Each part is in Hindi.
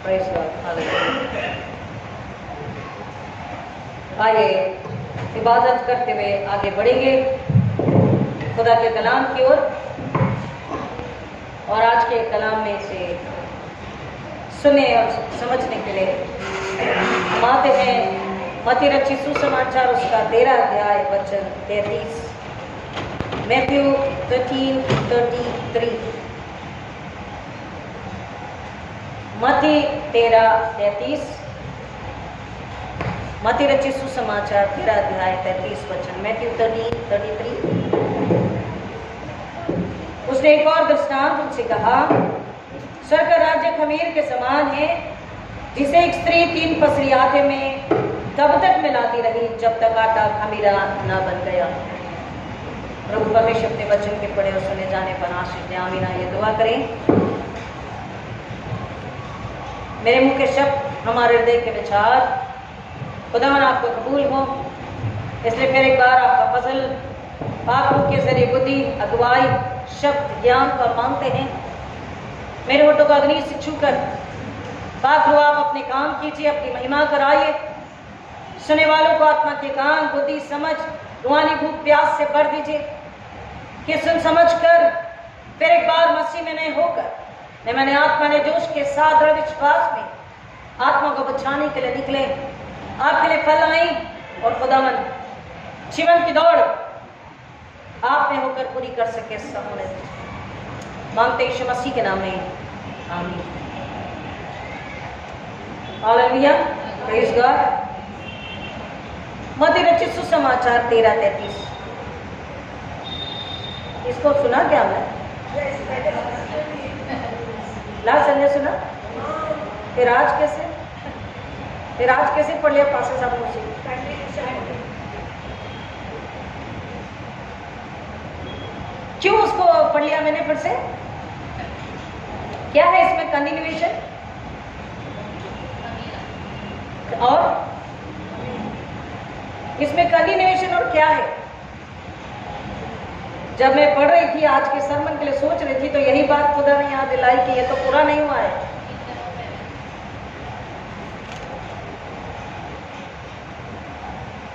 Praise God, hallelujah. आइए इबादत करते हुए आगे बढ़ेंगे खुदा के कलाम की ओर, और आज के कलाम में से सुने और समझने के लिए हम आते हैं मत्ती रचित सुसमाचार उसका 13 अध्याय वचन 33, मैथ्यू 13:33। मत्ती 13:33, मत्ती रचित सुसमाचार 13 अध्याय 33 वचन, मैथ्यू 13:33। उसने एक और दृष्टांत उनसे कहा, स्वर्ग का राज्य खमीर के समान है जिसे एक स्त्री 3 पसरी आटे में तब तक मिलाती रही जब तक आटा खमीरा न बन गया। प्रभु परमेश्वर अपने वचन के पढ़े और सुने जाने पर आशीष दे, आमीन। ये दुआ करें। मेरे मुंह के शब्द, हमारे हृदय के विचार खुदावन आपको कबूल हो, इसलिए फिर एक बार आपका फजल पाक रूह के जरिए बुद्धि, अगुवाई, शब्द, ज्ञान को मांगते हैं। मेरे होठों का अग्नि से छूकर पाक रूह आप अपने काम कीजिए, अपनी महिमा कराइए। सुनने वालों को आत्मा के कान, बुद्धि, समझ, रूहानी भूख प्यास से भर दीजिए कि सुन समझ कर फिर एक बार मसीह में नए होकर ने मैंने आत्मा ने जोश के साथ दृढ़ विश्वास में आत्मा को बचाने के लिए निकले, आपके लिए फल आई और खुदावन जीवन की दौड़ आप में होकर पूरी कर सके। सब मांगते यीशु मसीह के नाम में, आमीन। Hallelujah, praise God. मत्ती रचित सुसमाचार 13:33, इसको सुना क्या मैं? लास्ट संडे सुना, फिर आज कैसे पढ़ लिया पास साहब मुझे? क्यों उसको पढ़ लिया मैंने फिर से? क्या है इसमें कंटिन्यूएशन? और इसमें कंटिन्यूएशन और क्या है? जब मैं पढ़ रही थी आज के सरमन के लिए सोच रही थी तो यही बात खुदा ने याद दिलाई कि ये तो पूरा नहीं हुआ है।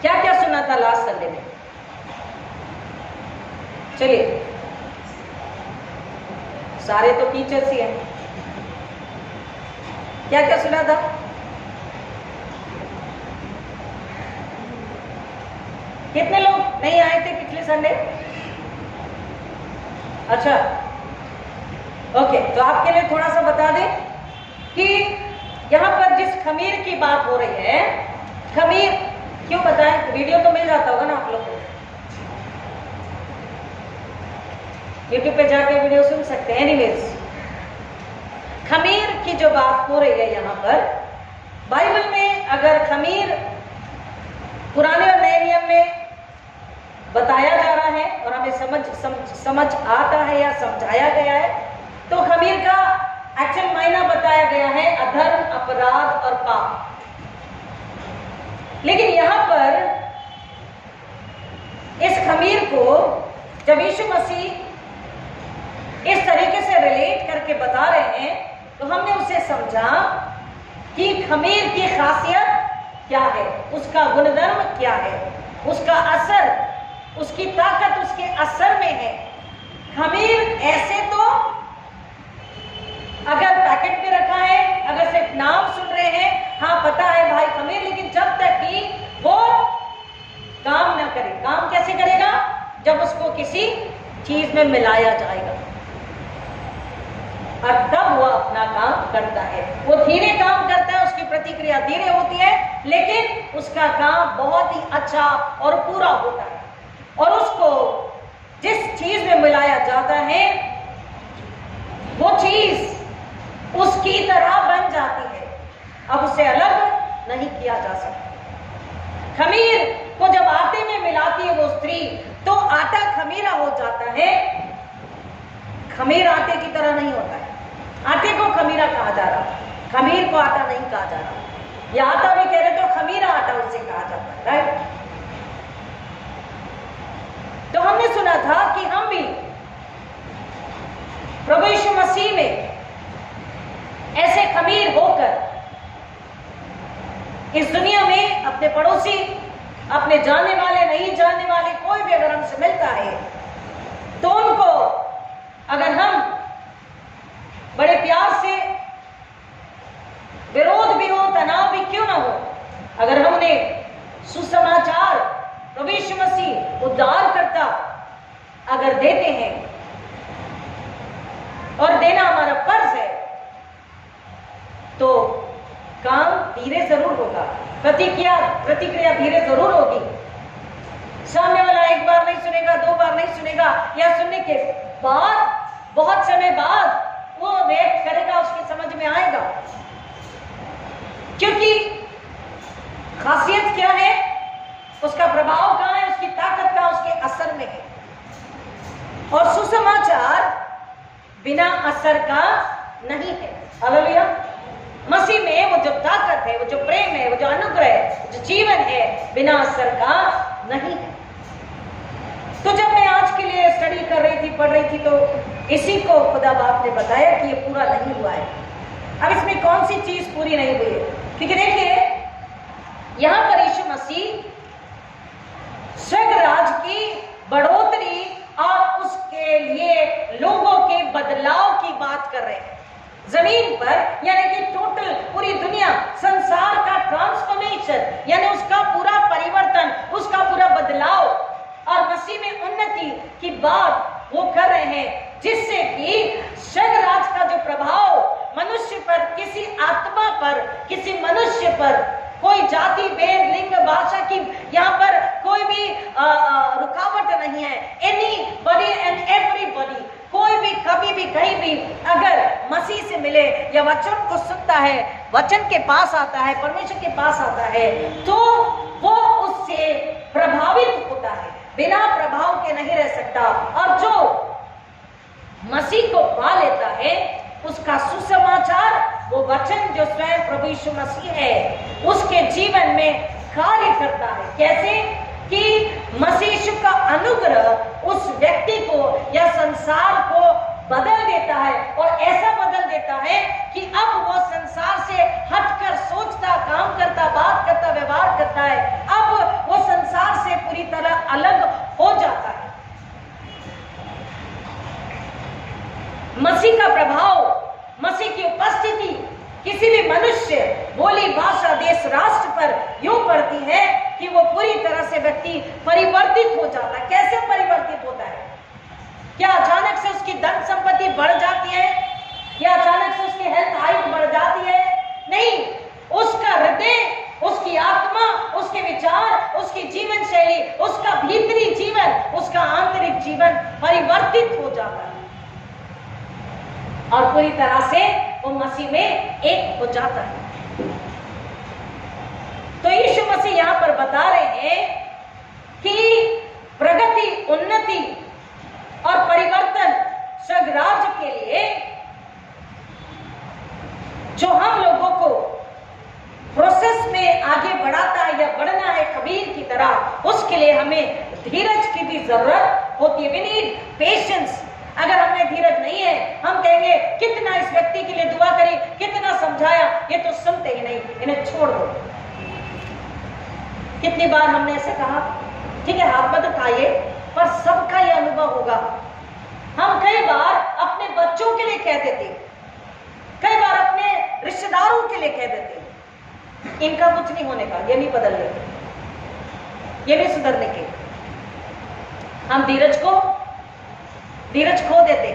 क्या क्या सुना था लास्ट संडे में? चलिए, सारे तो टीचर्स ही हैं। क्या क्या सुना था? कितने लोग नहीं आए थे पिछले संडे? अच्छा, ओके। तो आपके लिए थोड़ा सा बता दें कि यहाँ पर जिस खमीर की बात हो रही है, खमीर क्यों बताएं? वीडियो तो मिल जाता होगा ना आप लोग को, यूट्यूब पे जाके वीडियो सुन सकते हैं। एनीवेज, खमीर की जो बात हो रही है यहाँ पर, बाइबल में अगर खमीर पुराने और नए नियम में बताया जा रहा है और हमें समझ आता है या समझाया गया है, तो खमीर का एक्चुअल मायना बताया गया है अधर्म, अपराध और पाप। लेकिन यहां पर इस खमीर को जब यीशु मसीह इस तरीके से रिलेट करके बता रहे हैं तो हमने उसे समझा कि खमीर की खासियत क्या है, उसका गुणधर्म क्या है, उसका असर, उसकी ताकत उसके असर में है। खमीर ऐसे तो अगर पैकेट पे रखा है, अगर सिर्फ नाम सुन रहे हैं, हाँ पता है भाई खमीर, लेकिन जब तक कि वो काम ना करे, काम कैसे करेगा? जब उसको किसी चीज में मिलाया जाएगा और तब वो अपना काम करता है। वो धीरे काम करता है, उसकी प्रतिक्रिया धीरे होती है, लेकिन उसका काम बहुत ही अच्छा और पूरा होता है। और उसको जिस चीज में मिलाया जाता है वो चीज उसकी तरह बन जाती है, अब उसे अलग नहीं किया जा सकता। खमीर को जब आटे में मिलाती है वो स्त्री, तो आटा खमीरा हो जाता है। खमीर आटे की तरह नहीं होता है। आटे को खमीरा कहा जा रहा है, खमीर को आटा नहीं कहा जा रहा। या आटा भी कह रहे तो खमीरा आटा उसे कहा जाता है, राइट? तो हमने सुना था कि हम भी प्रभु यीशु मसीह में ऐसे खमीर होकर इस दुनिया में अपने पड़ोसी, अपने जानने वाले, नहीं जानने वाले, कोई भी अगर हमसे मिलता है तो उनको अगर हम बड़े प्यार से, विरोध भी हो, तनाव भी क्यों ना हो, अगर हम उन्हें सुसमाचार प्रभु यीशु मसीह उद्धार करता अगर देते हैं, और देना हमारा फर्ज है, तो काम धीरे जरूर होगा, प्रतिक्रिया धीरे जरूर होगी। सामने वाला एक बार नहीं सुनेगा, 2 बार नहीं सुनेगा, या सुनने के बाद बहुत समय बाद वो रिएक्ट करेगा, उसकी समझ में आएगा। क्योंकि खासियत क्या है, उसका प्रभाव कहां है, उसकी ताकत कहां, उसके असर में है। और सुसमाचार बिना असर का नहीं है। हालेलुया। मसीह में वो जो ताकत है, वो जो प्रेम है, वो जो अनुग्रह है, जो जीवन है, बिना असर का नहीं है। तो जब मैं आज के लिए स्टडी कर रही थी, पढ़ रही थी, तो इसी को खुदा बाप ने बताया कि ये पूरा नहीं हुआ है। अब इसमें कौन सी चीज पूरी नहीं हुई है? क्योंकि देखिए यहां पर यीशु मसीह स्वर्ग राज की बढ़ोतरी और उसके लिए लोगों के बदलाव की बात कर रहे हैं जमीन पर, यानी कि टोटल पूरी दुनिया, संसार का ट्रांसफॉर्मेशन, यानी उसका पूरा परिवर्तन, उसका पूरा बदलाव और मसीह में उन्नति की बात वो कर रहे हैं, जिससे कि स्वर्ग राज का जो प्रभाव मनुष्य पर, किसी आत्मा पर, किसी मनुष्य पर, कोई जाति, भेद, लिंग, भाषा की यहाँ पर कोई भी रुकावट नहीं है। एनीबॉडी एंड एवरीबॉडी, कोई भी कभी भी कहीं भी अगर मसीह से मिले या वचन को सुनता है, वचन के पास आता है, परमेश्वर के पास आता है, तो वो उससे प्रभावित होता है, बिना प्रभाव के नहीं रह सकता। और जो मसीह को पा लेता है, उसका सुसमाचार, वो वचन जो स्वयं प्रभु यीशु मसीह है, उसके जीवन में कार्य करता है। कैसे कि मसीह यीशु का अनुग्रह उस व्यक्ति को या संसार को बदल देता है, और ऐसा बदल देता है कि अब वो संसार से हटकर सोचता, काम करता, बात करता, व्यवहार करता है। अब वो संसार से पूरी तरह अलग हो जाता है। मसीह का प्रभाव, मसीह की उपस्थिति किसी भी मनुष्य, बोली, भाषा, देश, राष्ट्र पर यूं पड़ती है कि वो पूरी तरह से व्यक्ति परिवर्तित हो जाता है। कैसे परिवर्तित होता है? क्या अचानक से उसकी धन संपत्ति बढ़ जाती है, या अचानक से उसकी हेल्थ हाइट बढ़ जाती है? नहीं, उसका हृदय, उसकी आत्मा, उसके विचार, उसकी जीवन शैली, उसका भीतरी जीवन, उसका आंतरिक जीवन परिवर्तित हो जाता है और पूरी तरह से वो मसीह में एक हो जाता है। तो यीशु मसीह यहां पर बता रहे हैं कि प्रगति, उन्नति और परिवर्तन स्वर्ग राज्य के लिए जो हम लोगों को प्रोसेस में आगे बढ़ाता है या बढ़ना है खमीर की तरह, उसके लिए हमें धीरज की भी जरूरत होती है। We need patience. अगर हमें धीरज नहीं है, हम कहेंगे कितना इस व्यक्ति के लिए दुआ करी, कितना समझाया, ये तो सुनते ही नहीं, इन्हें छोड़ दो। कितनी बार हमने ऐसे कहा? ठीक है, हाथ मत उठाइए, पर सबका ये अनुभव होगा। हम कई बार अपने बच्चों के लिए कह देते, कई बार अपने रिश्तेदारों के लिए कह देते, इनका कुछ नहीं होने का, ये नहीं बदलने के, ये नहीं सुधरने के। हम धीरज खो देते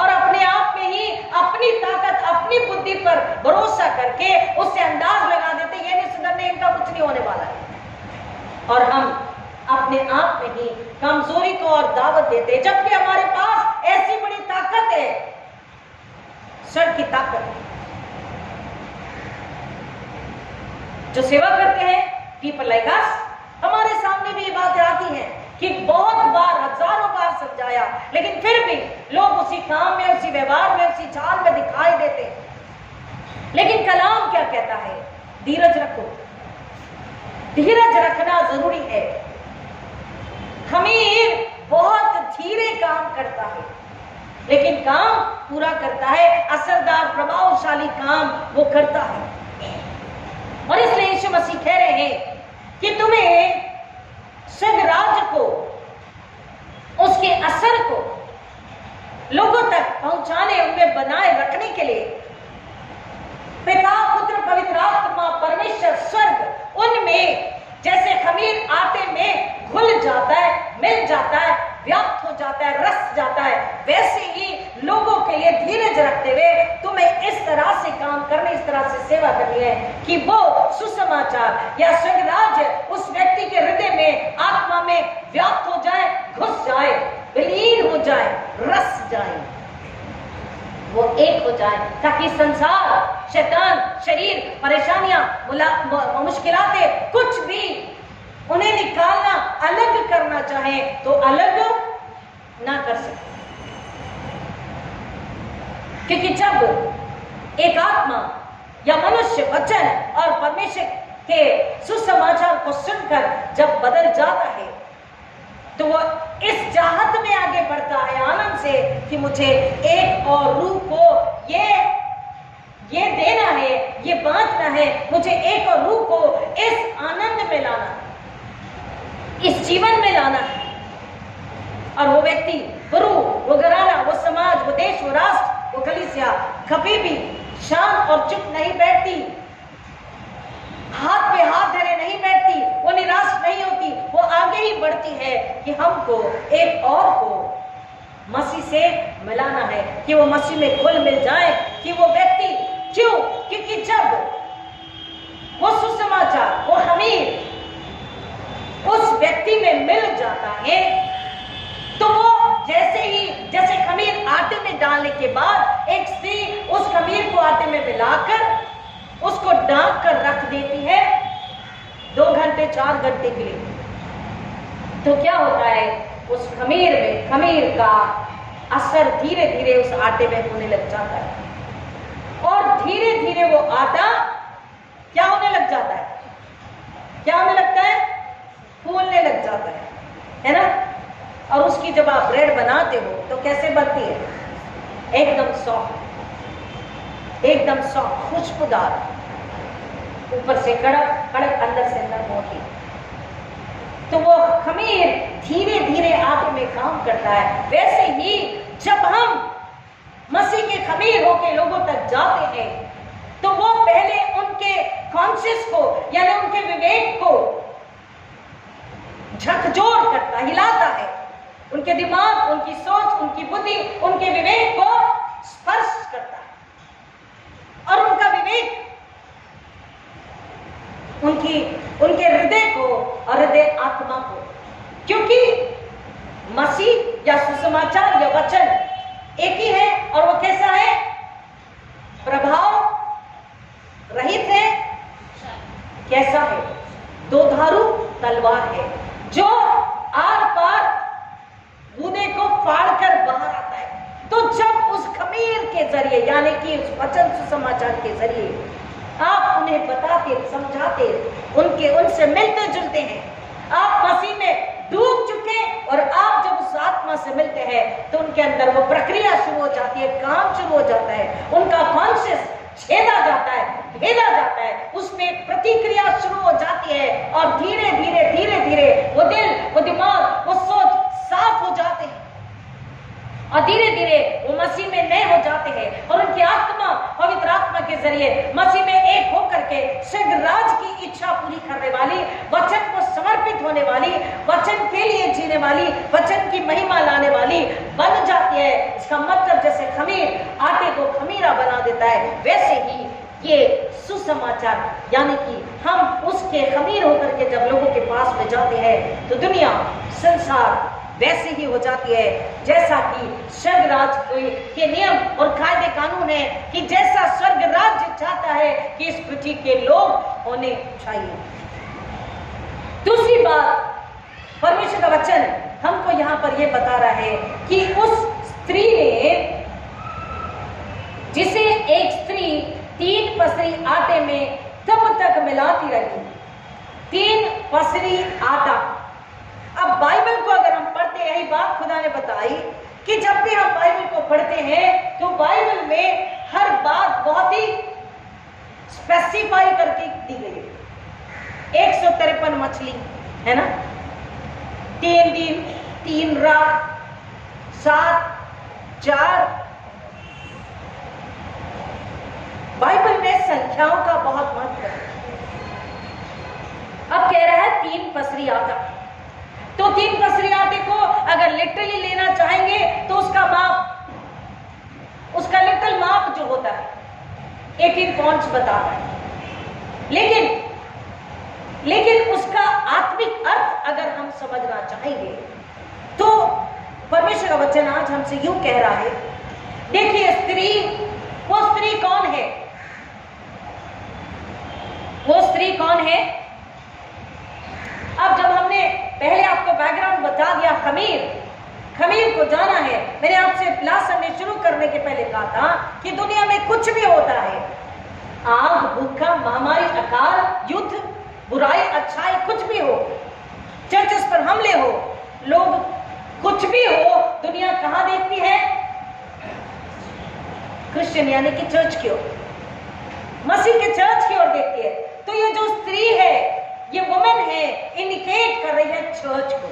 और अपने आप में ही अपनी ताकत, अपनी बुद्धि पर भरोसा करके उससे अंदाज लगा देते, ये नहीं सुधरने, इनका कुछ नहीं होने वाला है। और हम अपने आप में ही कमजोरी को और दावत देते, जबकि हमारे पास ऐसी बड़ी ताकत है, स्वर्ग की ताकत। जो सेवा करते हैं पीपल लाइक अस, हमारे सामने भी ये बातें आती हैं कि बहुत बार, हजारों बार समझाया, लेकिन फिर भी लोग उसी काम में, उसी व्यवहार में, उसी चाल में दिखाई देते। लेकिन कलाम क्या कहता है? धीरज रखो। धीरज रखना जरूरी है। खमीर बहुत धीरे काम करता है, लेकिन काम पूरा करता है, असरदार, प्रभावशाली शक्तिशाली काम वो करता है। और इसलिए यीशु मसीह कह रहे हैं कि तुम्हें स्वर्ग राज्य को, उसके असर को लोगों तक पहुंचाने, उनमें बनाए रखने के लिए पिता, पुत्र, पवित्र आत्मा, परमेश्वर, स्वर्ग उनमें जैसे खमीर आटे में घुल जाता है, मिल जाता है, व्याप्त हो जाता है, रस जाता है, वैसे ही लोगों के लिए धीरज रखते हुए तुम्हें इस तरह से काम करने, इस तरह से सेवा करनी है कि वो सुसमाचार या स्वर्ग राज्य उस व्यक्ति के हृदय में, आत्मा में व्याप्त हो जाए, घुस जाए, विलीन हो जाए, रस जाए, वो एक हो जाए, ताकि संसार, शैतान, शरीर, परेशानियां, मुश्किलातें, कुछ भी उन्हें निकालना, अलग करना चाहे तो अलग ना कर सके। क्योंकि जब एक आत्मा या मनुष्य वचन और परमेश्वर के सुसमाचार को सुनकर जब बदल जाता है तो वो इस चाहत में आगे बढ़ता है, आनंद से, कि मुझे एक और रूह को ये देना है, ये बांटना है, मुझे एक और रूह को इस आनंद में लाना है, इस जीवन में लाना है। और वो व्यक्ति, वो रूह, वो घराना, वो समाज, वो देश, वो राष्ट्र, वो कलीसिया कभी भी शांत और चुप नहीं बैठती, हाथ पे हाथ धरे नहीं बैठती, वो निराश नहीं होती, वो आगे ही बढ़ती है कि हमको एक और को मसीह से मिलाना है, कि वो मसीह में घुल मिल जाए, कि वो व्यक्ति, क्यों? क्योंकि जब वो सुसमाचार, वो खमीर उस व्यक्ति में मिल जाता है तो वो जैसे खमीर आटे में डालने के बाद एक स्त्री उस खमीर को आटे में मिलाकर उसको ढांक कर रख देती है 2 घंटे 4 घंटे के लिए, तो क्या होता है, उस खमीर में खमीर का असर धीरे धीरे उस आटे में होने लग जाता है, और धीरे धीरे वो आटा क्या होने लग जाता है, क्या होने लगता है, फूलने लग जाता है ना। और उसकी जब आप ब्रेड बनाते हो तो कैसे बनती है, एकदम सॉफ्ट, एकदम सॉफ्ट, खुशबूदार, ऊपर से कड़क कड़क, अंदर से नरम होती। तो वो खमीर धीरे धीरे आटे में काम करता है। वैसे ही जब हम मसीह के खमीर होके लोगों तक जाते हैं तो वो पहले उनके कॉन्शियस को, यानी उनके विवेक को झकझोर करता, हिलाता है, उनके दिमाग, उनकी सोच, उनकी बुद्धि, उनके विवेक को स्पर्श करता है, और उनका विवेक उनके हृदय को और हृदय आत्मा को, क्योंकि मसीह या सुसमाचार या वचन एक ही है, और वो कैसा है, प्रभाव रहित है, कैसा है, 2 धारू तलवार है, जो आर पार गूदे को फाड़कर बाहर आता है। तो जब उस खमीर के जरिए, यानी कि उस वचन सुसमाचार के जरिए आप उन्हें बताते, समझाते, उनसे मिलते जुलते हैं, आप मसीह में डूब चुके, और आप जब उस आत्मा से मिलते हैं तो उनके अंदर वो प्रक्रिया शुरू हो जाती है, काम शुरू हो जाता है, उनका कॉन्शियस छेदा जाता है, भेदा जाता है, उसमें प्रतिक्रिया शुरू हो जाती है, और धीरे धीरे धीरे धीरे वो दिल, वो दिमाग, वो सोच साफ हो जाते हैं, और धीरे धीरे वो मसीह में नए हो जाते हैं, और उनकी आत्मा पवित्र आत्मा के जरिए मसीह में एक होकर के स्वर्ग राज की इच्छा पूरी करने वाली, वचन को समर्पित होने वाली, वचन के लिए जीने वाली, वचन की महिमा लाने वाली बन जाती है। इसका मतलब जैसे खमीर आटे को खमीरा बना देता है, वैसे ही ये सुसमाचार, यानी कि हम उसके खमीर होकर के जब लोगों के पास में जाते हैं तो दुनिया, संसार वैसे ही हो जाती है जैसा कि स्वर्ग राज्य के नियम और कायदे कानून है, कि जैसा स्वर्ग राज्य चाहता है कि इस पृथ्वी के लोग होने चाहिए। दूसरी बात, परमेश्वर का वचन हमको यहाँ पर यह बता रहा है कि उस स्त्री ने, जिसे एक स्त्री 3 पसरी आटे में तब तक मिलाती रही, 3 पसरी आटा। अब बाइबल को अगर हम पढ़ते हैं, यही बात खुदा ने बताई कि जब भी हम बाइबल को पढ़ते हैं तो बाइबल में हर बात बहुत ही स्पेसिफाई करके दी गई है। 153 मछली है ना, 3 दिन 3 रात 7 4। बाइबल में संख्याओं का बहुत महत्व है। अब कह रहा है 3 पसरी आटा, तो 3 पसरी आटे को अगर लिटरली लेना चाहेंगे तो उसका माप, उसका लिटरल माप जो होता है 18 पॉइंट्स बताता है, लेकिन उसका आत्मिक अर्थ अगर हम समझना चाहेंगे तो परमेश्वर का वचन आज हमसे यूं कह रहा है। देखिए स्त्री, वो स्त्री कौन है? वो स्त्री कौन है? अब जब हमने पहले आपको बैकग्राउंड बता दिया, खमीर को जाना है। मैंने आपसे लास्ट संडे शुरू करने के पहले कहा था कि दुनिया में कुछ भी होता है, आग, भूखा, महामारी, अकाल, युद्ध, बुराई, अच्छाई, कुछ भी हो, चर्चेस पर हमले हो, लोग कुछ भी हो, दुनिया कहां देखती है? क्रिश्चियन यानी कि चर्च की ओर, मसीह के चर्च की ओर देखती है। तो ये जो स्त्री है, ये वुमेन है, इंडिकेट कर रही है चर्च को।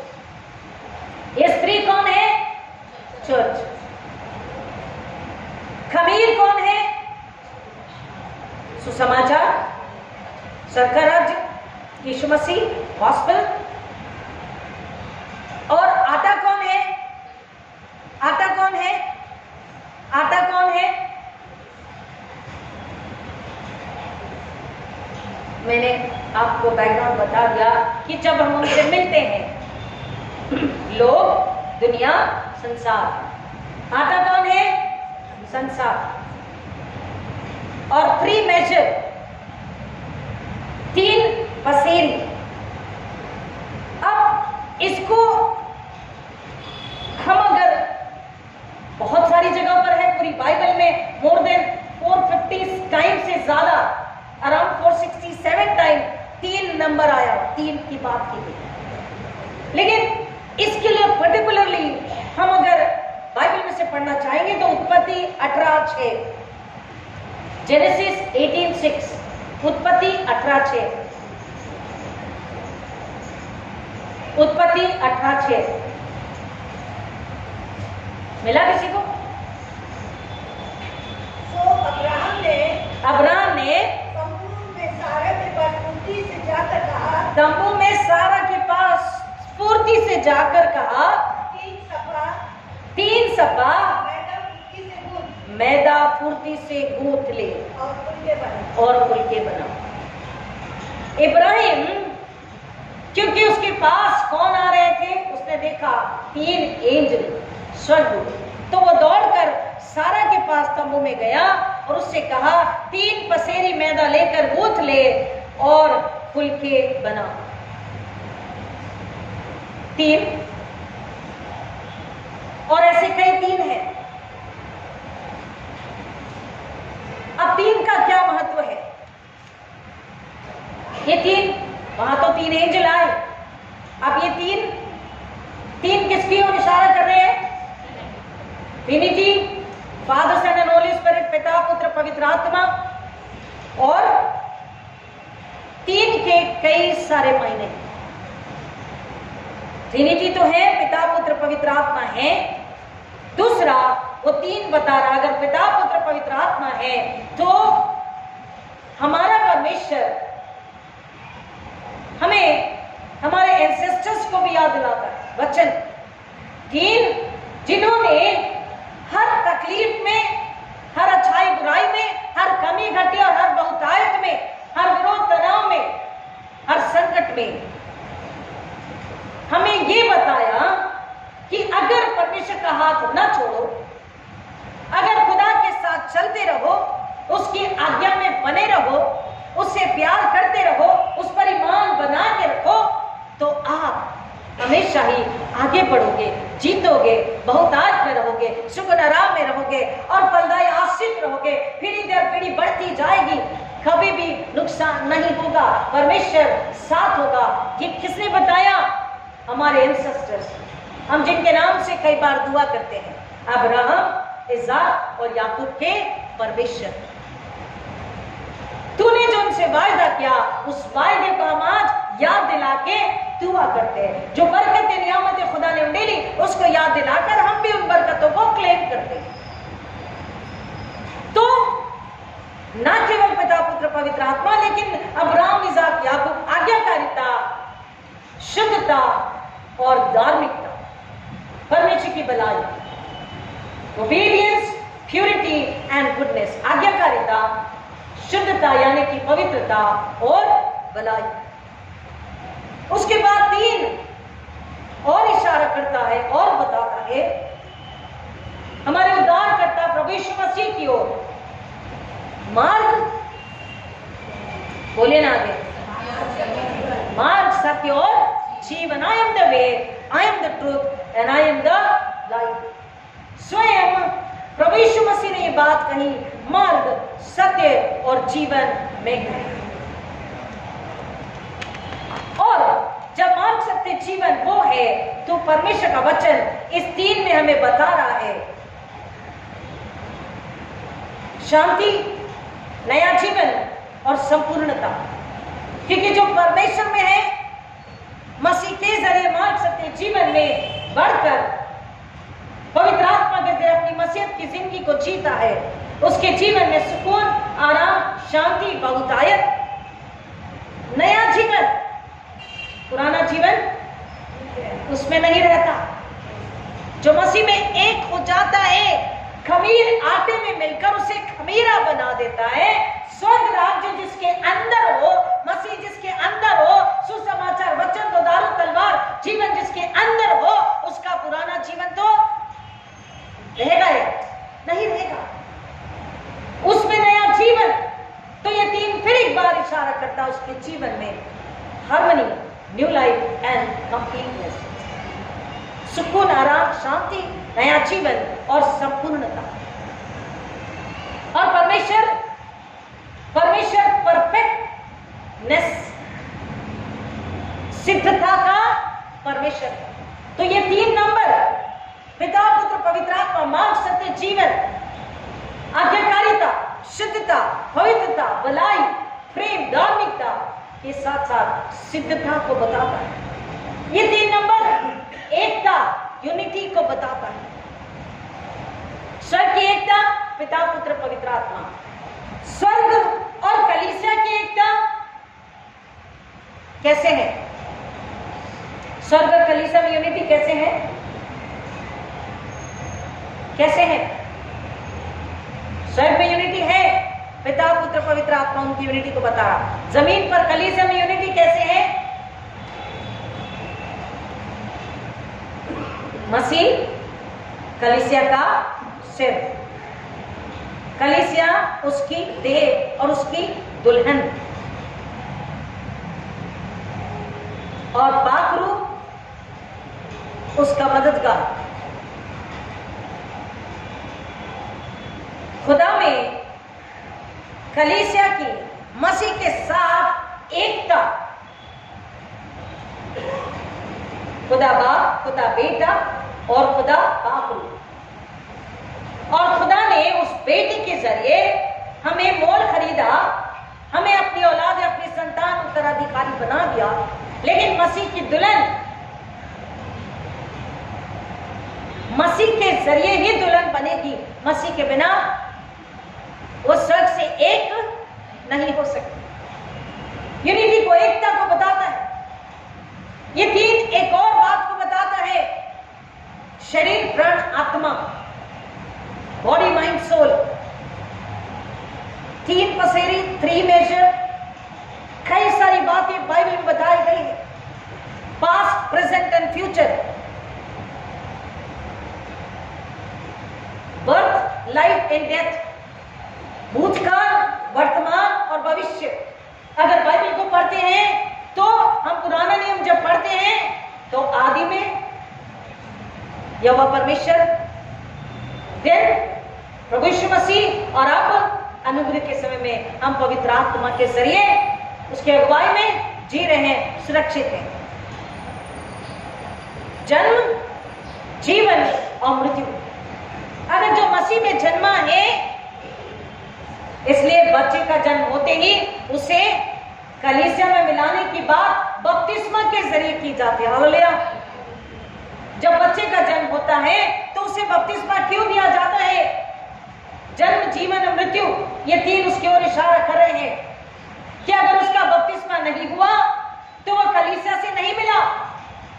ये स्त्री कौन है? चर्च। खमीर कौन है? सुसमाचार, सरकार राज्य, यीशु मसीह, गॉस्पेल। और आटा कौन है? आटा कौन है? आटा कौन है? मैंने आपको बैकग्राउंड बता दिया कि जब हम उनसे मिलते हैं, लोग, दुनिया, संसार। आटा कौन है? संसार। और 3 मेजर, 3 पसेरी। अब इसको हम अगर बहुत सारी जगह पर है, पूरी बाइबल में मोर देन 450 टाइम से ज्यादा, अराउंड 467 टाइम 3 नंबर आया, 3 की बात की गई। लेकिन इसके लिए पर्टिकुलरली हम अगर बाइबल में से पढ़ना चाहेंगे तो उत्पत्ति 18:6, जेनेसिस 18:6, उत्पत्ति 18:6, उत्पत्ति 18:6। मिला किसी को? तो अब्राहम ने तंबू में सारा के पास फुर्ती से जाकर कहा, तंबू में सारा के पास फुर्ती से जाकर कहा, 3 सपा मैदा फुर्ती से गूंथ ले और फुलके बना। इब्राहिम, क्योंकि उसके पास कौन आ रहे थे, उसने देखा 3 एंजल स्वर्गदूत, तो वो दौड़कर सारा के पास तंबू में गया और उससे कहा 3 पसेरी मैदा लेकर गूंथ ले और फुलके बना। 3 और ऐसे कई 3 हैं। अब 3 का क्या महत्व है? ये 3, वहां तो 3 एंजल आए, अब ये 3 किसकी ओर इशारा कर रहे हैं? Trinity, father, son and holy spirit, पिता, पुत्र, पवित्र आत्मा। और 3 के कई सारे मायने। ट्रिनिटी तो है, पिता, पुत्र, पवित्र आत्मा है। दूसरा, वो 3 बता रहा, अगर पिता, पुत्र, पवित्र आत्मा है तो हमारा परमेश्वर हमें हमारे एंसेस्टर्स को भी याद दिलाता है। वचन 3 जिन्होंने हर तकलीफ में, हर अच्छाई बुराई में, हर कमी घटी और हर बहुतायत में, हर विरोध तनाव में, हर संकट में हमें ये बताया कि अगर परमेश्वर का हाथ न छोड़ो, अगर खुदा के साथ चलते रहो, उसकी आज्ञा में बने रहो, उससे प्यार करते रहो, उस पर ईमान बना के रखो, तो आप हमेशा ही आगे बढ़ोगे, जीतोगे, बहुतायत में रहोगे, सुकून आराम में रहोगे और फलदायी आशीष रहोगे। पीढ़ी दर पीढ़ी बढ़ती जाएगी, कभी भी नुकसान नहीं होगा, परमेश्वर साथ होगा। ये किसने बताया? हमारे एंसेस्टर्स, हम जिनके नाम से कई बार दुआ करते हैं, अब्राहम, इसाक और याकूब के परमेश्वर। तूने जो उनसे वायदा किया उस वायदे को हम आज याद दिला के दुआ करते हैं। जो बरकतें नियामतें खुदा ने उन्हें ली उसको याद दिलाकर हम भी उन बरकतों को क्लेम करते हैं। तो ना केवल पिता पुत्र पवित्र आत्मा, लेकिन अब्राहम इसाक याकूब आज्ञाकारिता, शुद्धता और धार्मिकता, परमेश्वर की भलाई, ओबीडियंस, प्यूरिटी एंड गुडनेस, आज्ञाकारिता, शुद्धता यानी कि पवित्रता और भलाई। उसके बाद 3 और इशारा करता है और बताता है हमारे उद्धारकर्ता प्रभु यीशु मसीह की ओर मार्ग, बोले ना आगे, मार्ग, सत्य और जीवन। I am the way, I am the truth and I am the life. स्वयं प्रभु यीशु मसीह ने ये बात कही, मार्ग, सत्य और जीवन में कही। और जब मार्ग, सत्य, जीवन वो है तो परमेश्वर का वचन इस 3 में हमें बता रहा है शांति, नया जीवन और संपूर्णता। क्योंकि जो परमेश्वर में है, मसीह के जरिए मार्ग, सत्य, जीवन में बढ़कर पवित्र आत्मा के जरिए अपनी मसीहत की जिंदगी को जीता है, उसके जीवन में सुकून, आराम, शांति, बहुतायत, नया जीवन। पुराना जीवन उसमें नहीं रहता। जो मसीह में एक हो जाता है, खमीर आटे में मिलकर उसे खमीरा बना देता है। स्वर्ग राज्य जिसके अंदर हो, मसीह जिसके अंदर हो, सुसमाचार, वचन, तो दारू, तलवार, जीवन जिसके अंदर हो, उसका पुराना जीवन तो रहेगा या नहीं रहेगा। उसमें नया जीवन। तो ये 3 फिर एक बार इशारा करता है उसके जीवन में harmony, new life and completeness, सुकून, आराम, शांति, नया जीवन और संपूर्णता। और परमेश्वर परफेक्टनेस, सिद्धता का परमेश्वर। तो ये 3 नंबर, पिता पुत्र पवित्र आत्मा, मार्ग, सत्य, जीवन, आज्ञाकारिता, शुद्धता, पवित्रता, भलाई, प्रेम, धार्मिकता के साथ साथ सिद्धता को बताता है। ये 3 नंबर एकता, यूनिटी को बताता है। स्वर्ग की एकता, पिता पुत्र पवित्र आत्मा। स्वर्ग और कलीसिया की एकता कैसे है? स्वर्ग और कलीसिया में यूनिटी कैसे है? कैसे है? स्वर्ग में यूनिटी है, पिता पुत्र पवित्र आत्मा उनकी यूनिटी को बता रहा। जमीन पर कलीसिया में यूनिटी कैसे है? मसीह कलीसिया का सिर, कलीसिया उसकी देह और उसकी दुल्हन, और पाखरू उसका मददगार। खुदा में कलीसिया की मसीह के साथ एकता, खुदा बाप, खुदा बेटा और खुदा पाखरू। और खुदा ने उस बेटे के जरिए हमें मोल खरीदा, हमें अपनी औलाद, अपनी संतान उत्तराधिकारी बना दिया। लेकिन मसीह की दुल्हन, मसीह के जरिए ही दुल्हन बनेगी। मसीह के बिना वो स्वर्ग से एक नहीं हो सकती। यूनिटी को, एकता को बताता है। ये 3 एक और बात को बताता है, शरीर, प्राण, आत्मा, बॉडी, माइंड, सोल। 3 पसेरी, 3 मेजर। कई सारी बातें बाइबल में बताई गई है, past, present and future, birth, life and death, भूतकाल, वर्तमान और भविष्य। अगर बाइबल को पढ़ते हैं तो हम पुराना नियम जब पढ़ते हैं तो आदि में यहोवा परमेश्वर, फिर प्रभु यीशु मसीह, और अब अनुग्रह के समय में हम पवित्र आत्मा के जरिए उसके अगुवाई में जी रहे हैं, सुरक्षित हैं। जन्म, जीवन और मृत्यु। अगर जो मसीह में जन्मा है इसलिए बच्चे का जन्म होते ही उसे कलीसिया में मिलाने की बात बपतिस्मा के जरिए की जाती है। हालेलुया। जब बच्चे का जन्म होता है तो उसे बपतिस्मा क्यों दिया जाता है? जन्म, जीवन और मृत्यु, ये तीन उसकी ओर इशारा कर रहे हैं कि अगर उसका बपतिस्मा नहीं हुआ तो वह कलीसिया से नहीं मिला।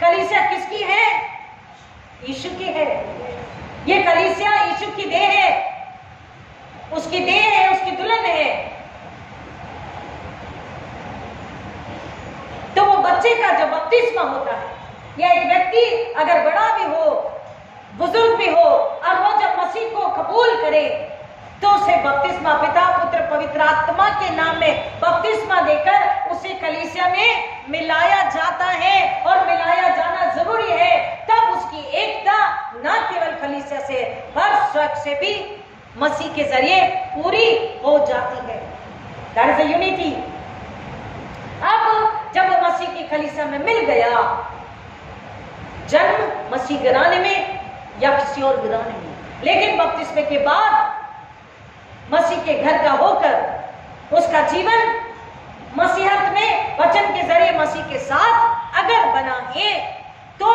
कलीसिया किसकी है? यीशु की है। ये कलीसिया यीशु की देह है, उसकी देह है, उसकी दुल्हन है। तो वो बच्चे का जो बपतिस्मा होता है, या एक व्यक्ति अगर बड़ा भी हो, बुजुर्ग भी हो, और वो जब मसीह को कबूल करे तो उसे बपतिस्मा पिता, पुत्र, पवित्र आत्मा के नाम में बपतिस्मा देकर उसे कलीसिया में मिलाया जाता है। और मिलाया जाना जरूरी है, तब उसकी एकता न केवल कलीसिया से पर स्वर्ग से भी मसीह के जरिए पूरी हो जाती है। That is the unity. अब जब वो मसीह की कलीसिया में मिल गया, जन्म मसीह घराने में या किसी और घराने में, लेकिन बपतिस्मे के बाद मसीह के घर का होकर उसका जीवन मसीहत में वचन के जरिए मसीह के साथ अगर बना है, तो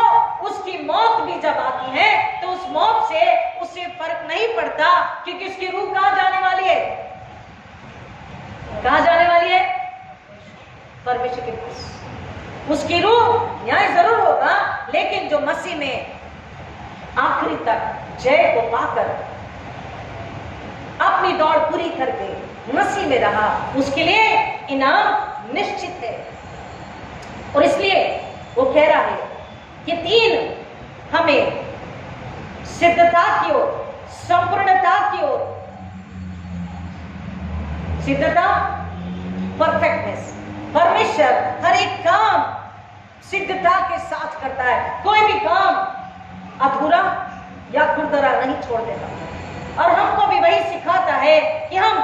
उसकी मौत भी जब आती है तो उस मौत से उसे फर्क नहीं पड़ता, क्योंकि उसकी रूह कहां जाने वाली है? कहां जाने वाली है? परमेश्वर के पास। उसकी रूह न्याय जरूर होगा, लेकिन जो मसीह में आखिरी तक जय को पाकर अपनी दौड़ पूरी करके मसीह में रहा, उसके लिए इनाम निश्चित है। और इसलिए वो कह रहा है कि तीन हमें सिद्धता की ओर, संपूर्णता की ओर, सिद्धता, परफेक्टनेस। परमेश्वर हर एक काम सिद्धता के साथ करता है, कोई भी काम अधूरा या खुरदरा नहीं छोड़ देता। और हमको भी वही सिखाता है कि हम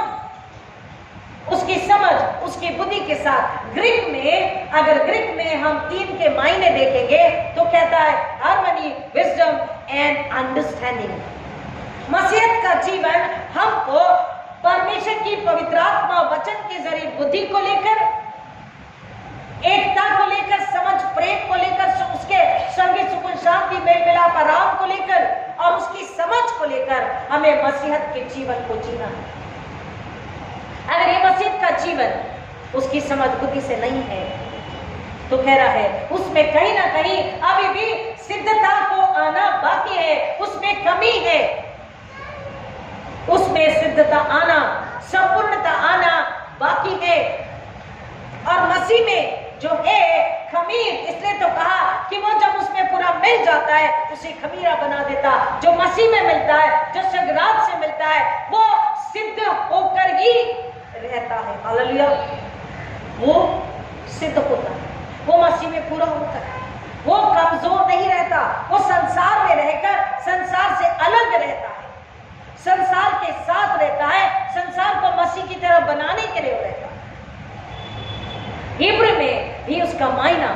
उसकी समझ, उसकी बुद्धि के साथ ग्रीक में, अगर ग्रीक में हम तीन के मायने देखेंगे तो कहता है हार्मनी, विजडम एंड अंडरस्टैंडिंग। मसीहत का जीवन हमको परमेश्वर की पवित्र आत्मा वचन के जरिए बुद्धि को लेकर, एकता को लेकर, समझ, प्रेम को लेकर, उसके संगीत, सुकून, शांति, मेल मिलाप, आराम को लेकर और उसकी समझ को लेकर हमें मसीहत के जीवन को जीना है। अगर ये मसीहत का जीवन उसकी समझ बुद्धि से नहीं है तो कह रहा है उसमें कहीं ना कहीं अभी भी सिद्धता को आना बाकी है, उसमें कमी है, उसमें सिद्धता आना, संपूर्णता आना बाकी है। और मसीह में जो है खमीर, इसलिए तो कहा कि वो जब उसमें पूरा मिल जाता है उसे खमीरा बना देता। जो मसीह में मिलता है, जो स्वर्गराज से मिलता है, वो सिद्ध होकर ही रहता है। हालेलुया। वो सिद्ध होता है, वो मसीह में पूरा होता है, वो कमजोर नहीं रहता, वो संसार में रहकर संसार से अलग रहता है, संसार के साथ रहता है, संसार को मसीह की तरह बनाने के लिए रहता है। हिब्रू में भी उसका मायना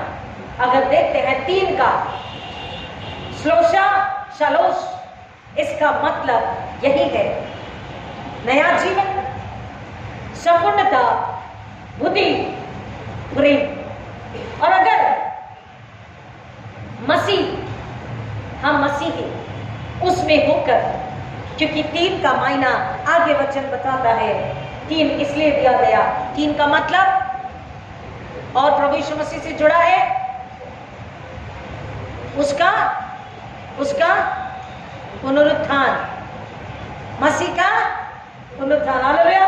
अगर देखते हैं तीन का, श्लोशा, शलोश, इसका मतलब यही है नया जीवन, संपूर्णता, बुद्धि, प्रेम। और अगर मसीह, हम मसीही उसमें होकर, क्योंकि तीन का मायना आगे वचन बताता है, तीन इसलिए दिया गया, तीन का मतलब और प्रभु यीशु मसीह से जुड़ा है उसका पुनरुत्थान, मसीह का पुनरुत्थान। हालेलुया।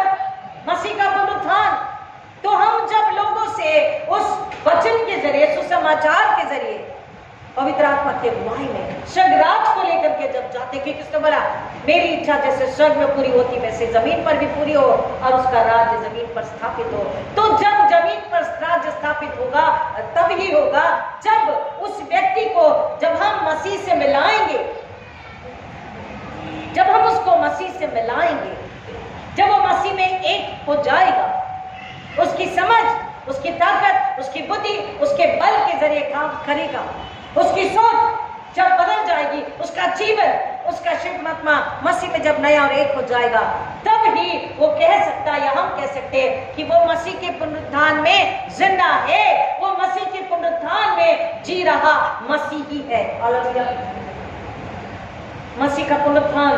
मसीह का पुनरुत्थान। तो हम जब लोगों से उस वचन के जरिए, सुसमाचार के जरिए, पवित्र आत्मा के अगुवाई में स्वर्गराज को लेकर के जब जाते, कि किसने बोला मेरी इच्छा जैसे स्वर्ग में पूरी होती वैसे जमीन पर भी पूरी हो और उसका राज्य जमीन पर स्थापित हो। तो जब जमीन पर राज्य स्थापित होगा तब ही होगा जब उस व्यक्ति को, जब हम मसीह से मिलाएंगे, जब हम उसको मसीह से मिलाएंगे, जब वो मसीह में एक हो जाएगा, उसकी समझ, उसकी ताकत, उसकी बुद्धि, उसके बल के जरिए काम करेगा, उसकी सोच जब बदल जाएगी, उसका जीवन उसका शिव आत्मा मसीह में जब नया और एक हो जाएगा, तब ही वो कह सकता है या हम कह सकते हैं कि वो मसीह के पुनरुत्थान में जिंदा है, वो मसीह के पुनरुत्थान में जी रहा मसीह ही है। हालेलुया। मसीह का पुनरुत्थान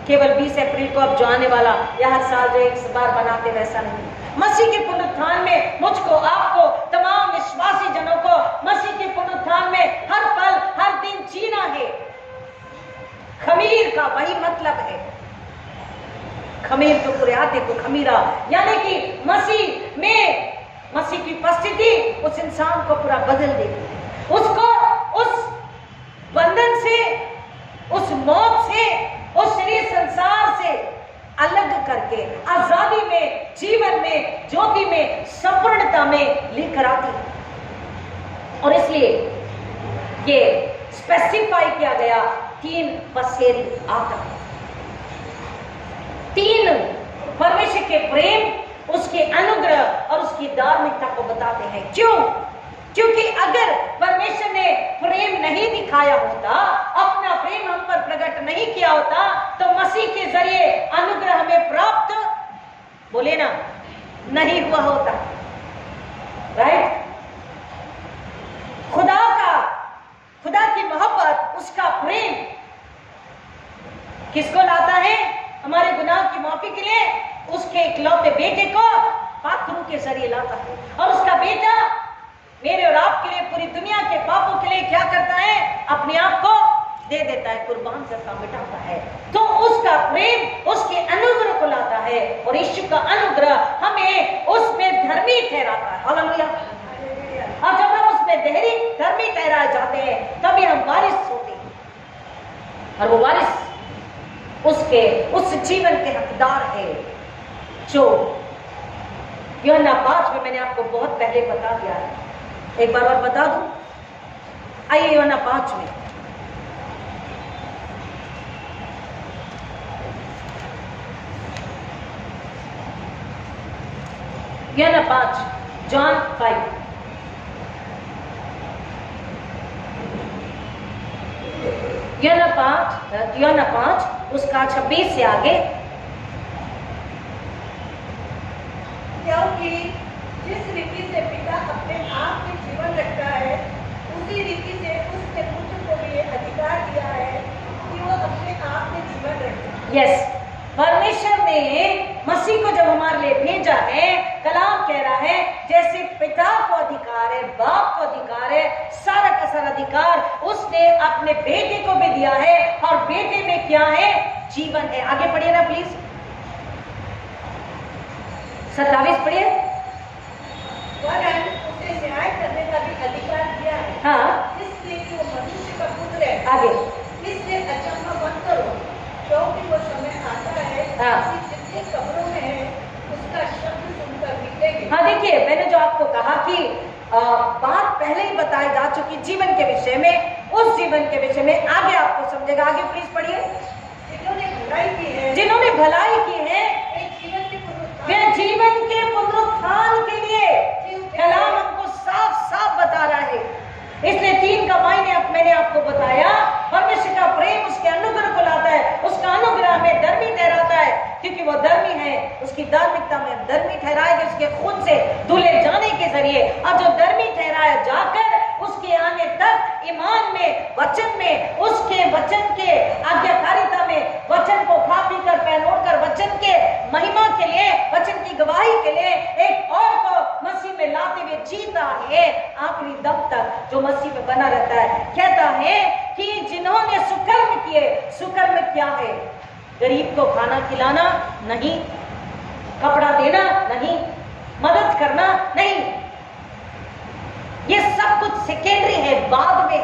केवल 20 अप्रैल को अब जो आने वाला या हर साल जो एक बार बनाते वैसा नहीं। मसीह के पुनरुत्थान में मुझको, आपको, तमाम विश्वासी जनों को मसीह के पुनरुत्थान में हर पल हर दिन जीना है। खमीर का वही मतलब है, खमीर तो पूरे आते को खमीरा, यानी कि मसीह में मसीह की उपस्थिति उस इंसान को पूरा बदल देती है, उसको उस बंधन से, उस मौत से, उस शरीर संसार से अलग करके आजादी में, जीवन में, ज्योति में, संपूर्णता में लेकर आती है। और इसलिए ये स्पेसिफाई किया गया 3 पसेरी आत्मा, 3 परमेश्वर के प्रेम, उसके अनुग्रह और उसकी धार्मिकता को बताते हैं। क्यों? क्योंकि अगर परमेश्वर ने प्रेम नहीं दिखाया होता, अपना प्रेम हम पर प्रकट नहीं किया होता, तो मसीह के जरिए अनुग्रह हमें प्राप्त, बोले ना, नहीं हुआ होता। राइट? खुदा की मोहब्बत, उसका प्रेम किसको लाता है? हमारे गुनाह की माफी के लिए उसके इकलौते बेटे को पाक रूह के जरिए लाता है। और उसका बेटा मेरे और आपके लिए, पूरी दुनिया के पापों के लिए क्या करता है? अपने आप को दे देता है, कुर्बान करता, मिटाता है। तो उसका प्रेम उसके अनुग्रह को लाता है, और यीशु का अनुग्रह हमें उसमें धर्मी ठहराता है। हालेलुया। और जब हम उसमें धर्मी ठहराए जाते हैं, तभी हम वारिस होते हैं, और वो वारिस उसके उस जीवन के हकदार है जो यूहन्ना 5 में मैंने आपको बहुत पहले बता दिया है। एक बार और बता दूं, आइए यूहन्ना 5 में। यूहन्ना 5, जॉन 5, यूहन्ना 5 उसका 26 से आगे। क्योंकि जिस रीति से पिता अपने आप में जीवन रखता है, उसी रीति से उसने पुत्र को भी अधिकार दिया है कि वो अपने आप में जीवन रखे। यस, परमेश्वर ने मसीह को जब हमारे लिए भेजा है, कलाम कह रहा है जैसे पिता को अधिकार है, बाप को अधिकार है, सारा का सारा अधिकार उसने अपने बेटे को भी दिया है, और बेटे में क्या है? जीवन है। आगे पढ़िए ना प्लीज, 27 पढ़िए। वरन उसे न्याय करने का भी अधिकार दिया है। हाँ, इसलिए कि वो मनुष्य का पुत्र है। आगे। इससे अचंभा मत करो, क्योंकि वो समय आता है कि जितने कब्रों में है उसका शब्द सुनकर निकलेंगे। हाँ, देखिए, मैंने जो आपको कहा कि बात पहले ही बताई जा चुकी जीवन के विषय में, उस जीवन के विषय में आगे आपको समझेगा। आगे प्लीज पढ़िए। जिन्होंने भलाई की है, जिन्होंने भलाई की है, वे जीवन के पुनरुत्थान के लिए, कलाम हमको साफ साफ बता रहा है। इसलिए 3 का मायने अब मैंने आपको बताया। परमेश्वर का प्रेम उसके अनुग्रह को लाता है, उसका अनुग्रह हमें धर्मी ठहराता है, क्योंकि वो धर्मी है, उसकी धार्मिकता में धर्मी ठहराएगा उसके खून से धुले जाने के जरिए। और जो धर्मी ठहराया जाकर उसके आने तक ईमान में, वचन में, उसके वचन के आज्ञाकारिता में, वचन को खा पी कर पहनोड़ कर वचन के महिमा के लिए, वचन की गवाही के लिए एक और को मसीह में लाते हुए जीता है आखिरी दम तक, जो मसीह में बना रहता है। कहता है कि जिन्होंने सुकर्म किए, सुकर्म क्या है? गरीब को खाना खिलाना नहीं, कपड़ा देना नहीं, मदद करना नहीं, ये सब कुछ सेकेंडरी है, बाद में।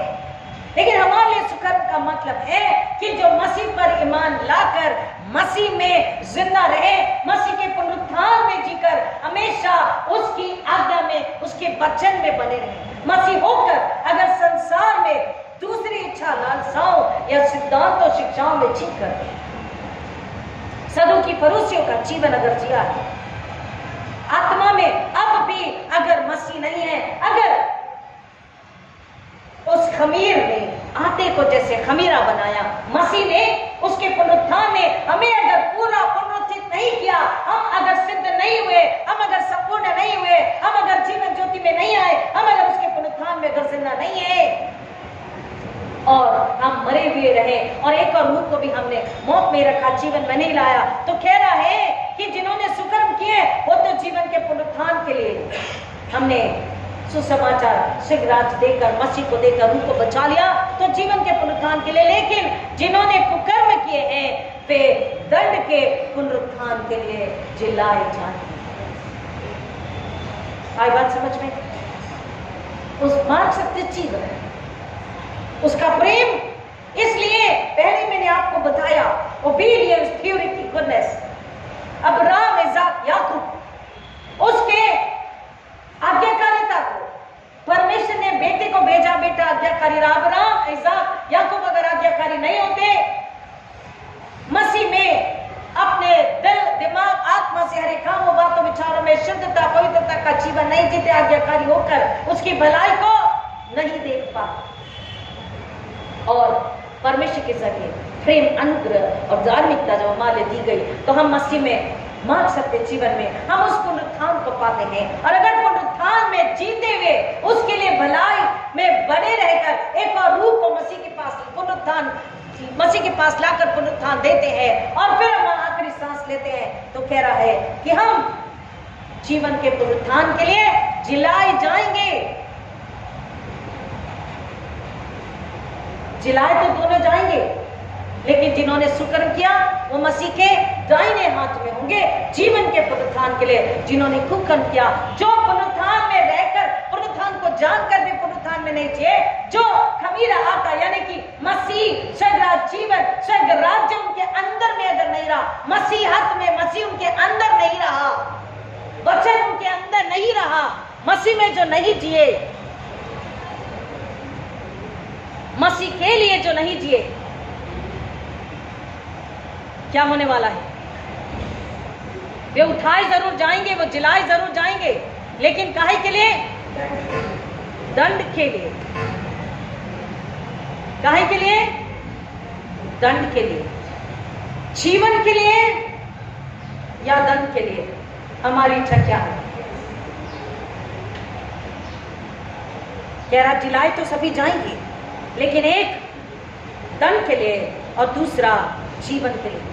लेकिन हमारे लिए सुकर्म का मतलब है कि जो मसीह पर ईमान लाकर मसीह में जिंदा रहे, मसीह के पुनरुत्थान में जीकर हमेशा उसकी आज्ञा में, उसके वचन में बने रहे। मसीह होकर अगर संसार में दूसरी इच्छा, लालसाओं या सिद्धांतों, शिक्षाओं में जीकर सदों की फरोसियों का जीवन अगर जिया है, आत्मा में अब भी अगर मसीह नहीं है, अगर उस खमीर में आटे को जैसे खमीरा बनाया, मसीह ने उसके पुनरुत्थान ने हमें अगर पूरा पुनरुत्थित नहीं किया, हम अगर सिद्ध नहीं हुए, हम अगर संपूर्ण नहीं हुए, हम अगर जीवन ज्योति में नहीं आए, हम अगर उसके पुनरुत्थान में अगर जिंदा नहीं है और हम मरे हुए रहे और एक और रूह को भी हमने मौत में रखा, जीवन में नहीं लाया, तो कह रहा है कि जिन्होंने सुकर्म किए वो तो जीवन के पुनरुत्थान के लिए हमने सुसमाचार शीघ्र राज्य देकर, मसीह को देकर रूह को बचा लिया, तो जीवन के पुनरुत्थान के लिए। लेकिन जिन्होंने कुकर्म किए हैं वे दंड के पुनरुत्थान के लिए जिलाए जाएंगे। आई बात समझ में? उस मार्ग सत्य जीवन, उसका प्रेम, इसलिए पहले मैंने आपको बताया ओबीडियंस, प्यूरिटी, गुडनेस। अब्राहम, इज़ाक, याकूब, उसके आज्ञाकारिता को परमेश्वर ने बेटे को भेजा, बेटा आज्ञाकारी रहा। अब्राहम, इज़ाक, याकूब अगर आज्ञाकारी नहीं होते, मसीह में अपने दिल, दिमाग, आत्मा से हर एक कामों, बातों, विचारों में शुद्धता, पवित्रता का जीवन नहीं जीते, आज्ञाकारी होकर उसकी भलाई को नहीं देख पाते और परमेश्वर के जरिए प्रेम, अनुग्रह और धार्मिकता जब हमारे दी गई तो हम मसीह में मार्ग सत्य जीवन में हम उस पुनरुत्थान को पाते हैं। और अगर पुनरुत्थान में जीते हुए उसके लिए भलाई में बने रहकर एक और रूह को मसीह के पास लाकर पुनरुत्थान देते हैं और फिर हम आखिरी सांस लेते हैं, तो कह रहा है कि हम जीवन के पुनरुत्थान के लिए जिलाए जाएंगे। जिलाए तो दोनों जाएंगे, लेकिन जिन्होंने सुकर्म किया वो मसीह के दाहिने हाथ में होंगे जीवन के पुनरुत्थान के लिए। जिन्होंने कुकर्म किया, जो पुनरुत्थान में रहकर, पुनरुत्थान को जानकर भी पुनरुत्थान में नहीं जिए, जो खमीरा आटा यानी कि मसीह, स्वर्ग जीवन, स्वर्ग राज्य उनके अंदर में अगर नहीं रहा, मसीहत में मसीह उनके अंदर नहीं रहा, वचन उनके अंदर नहीं रहा, मसीह में जो नहीं जिए, मसीह के लिए जो नहीं जिए, क्या होने वाला है? वे उठाए जरूर जाएंगे, वो जिलाए जरूर जाएंगे, लेकिन काहे के लिए? दंड के लिए। काहे के लिए? दंड के लिए। जीवन के लिए या दंड के लिए? हमारी इच्छा क्या है? कह रहा जिलाए तो सभी जाएंगे, लेकिन एक दंड के लिए और दूसरा जीवन के लिए।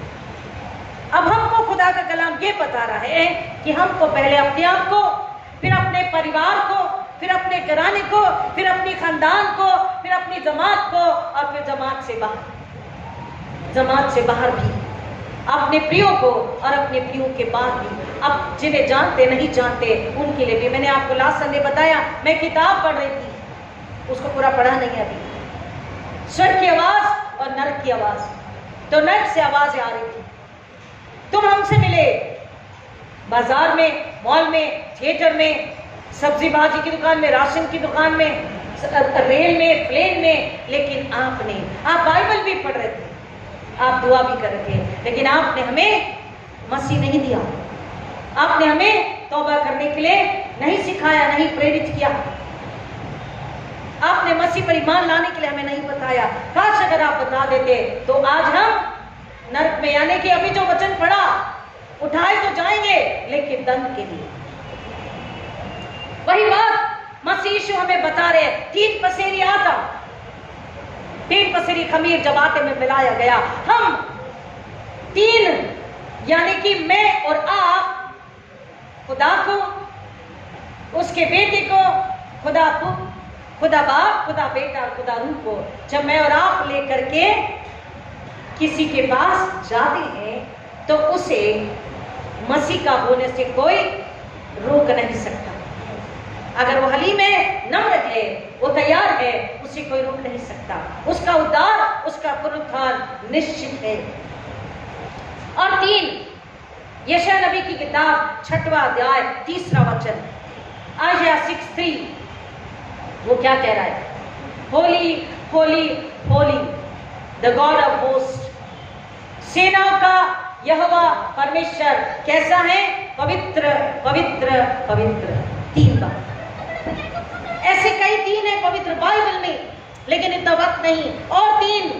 अब हमको खुदा का कलाम ये बता रहा है कि हमको पहले अपने आप को, फिर अपने परिवार को, फिर अपने घराने को, फिर अपने खानदान को, फिर अपनी जमात को और फिर जमात से बाहर भी अपने प्रियो को और अपने प्रियो के बाद भी, अब जिन्हें जानते नहीं जानते उनके लिए भी। मैंने आपको लास्ट संडे बताया, मैं किताब पढ़ रही थी, उसको पूरा पढ़ा नहीं अभी। स्वर्ग की आवाज और नरक की आवाज। तो नरक से आवाज आ रही थी, तुम हमसे मिले बाजार में, मॉल में, थिएटर में, सब्जी भाजी की दुकान में, राशन की दुकान में, रेल में, प्लेन में, लेकिन आप बाइबल भी पढ़ रहे थे, आप दुआ भी कर रहे थे, लेकिन आपने हमें मसीह नहीं दिया, आपने हमें तौबा करने के लिए नहीं सिखाया, नहीं प्रेरित किया, आपने मसीह पर ईमान लाने के लिए हमें नहीं बताया। काश अगर आप बता देते तो आज हम नरक में, यानी कि अभी जो वचन पढ़ा, उठाए तो जाएंगे लेकिन दंड के लिए। वही बात मसीह यीशु हमें बता रहे हैं। 3 पसेरी आटा, 3 पसेरी खमीर जब आटे में मिलाया गया, हम 3 यानी कि मैं और आप, खुदा को, उसके बेटे को, खुदा बाप, खुदा बेटा, खुदा रूह को, जब मैं और आप लेकर के किसी के पास जाते हैं तो उसे मसीह का होने से कोई रोक नहीं सकता। अगर वो हलीम है, नम्र है, वो तैयार है, उसे कोई रोक नहीं सकता। उसका उद्धार, उसका पुनरुत्थान निश्चित है। और 3 यशायाह नबी की किताब 6वां अध्याय 3रा वचन, आयशा 6:3, वो क्या कह रहा है? Holi Holi Holi the God of host, सेनाओं का यहोवा परमेश्वर कैसा है? पवित्र पवित्र पवित्र। 3 बार ऐसे कई 3 है पवित्र बाइबल में, लेकिन इतना वक्त नहीं। और 3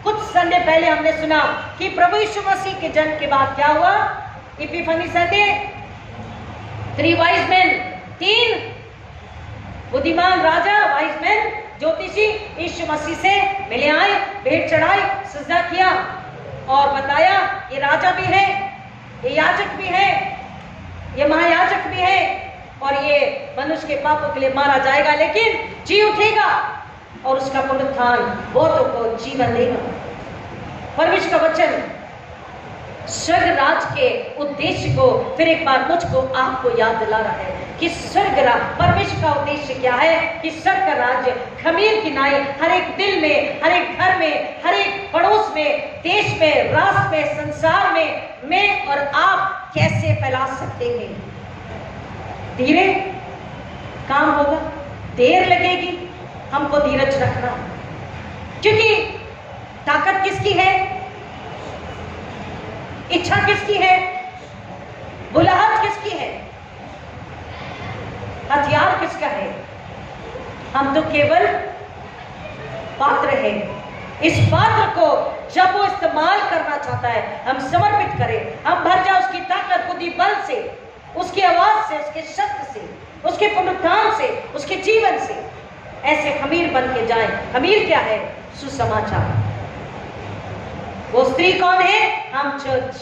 कुछ संडे पहले हमने सुना कि प्रभु यीशु मसीह के जन्म के बाद क्या हुआ? इपिफनी संडे 3 वाइज मैन, 3 बुद्धिमान राजा, वाइज मैन, ज्योतिषी यीशु मसीह से मिले आए, भेंट चढ़ाई, सजदा किया और बताया ये राजा भी है, ये याजक भी है, ये महायाजक भी है और ये मनुष्य के पापों के लिए मारा जाएगा लेकिन जी उठेगा और उसका पुनरुत्थान बहुतों को जीवन देगा। परमेश्वर का वचन स्वर्ग राज के उद्देश्य को फिर एक बार मुझको आपको याद दिला रहा है कि स्वर्ग राज, परमेश्वर का उद्देश्य क्या है कि स्वर्ग का राज्य खमीर की नाई हर एक दिल में, हर एक घर में, हर एक पड़ोस में, देश में, राष्ट्र में, संसार में मैं और आप कैसे फैला सकते हैं। धीरे काम होगा, देर लगेगी, हमको धीरज रखना, क्योंकि ताकत किसकी है, इच्छा किसकी है, बुलाहट किसकी है, हथियार किसका है? हम तो केवल पात्र हैं। इस पात्र को जब वो इस्तेमाल करना चाहता है हम समर्पित करें, हम भर जाए उसकी ताकत, बुद्धि, बल से, उसकी आवाज से, उसके शब्द से, उसके पुनरुत्थान से, उसके जीवन से ऐसे खमीर बन के जाए। खमीर क्या है? सुसमाचार। वो स्त्री कौन है? हम चर्च।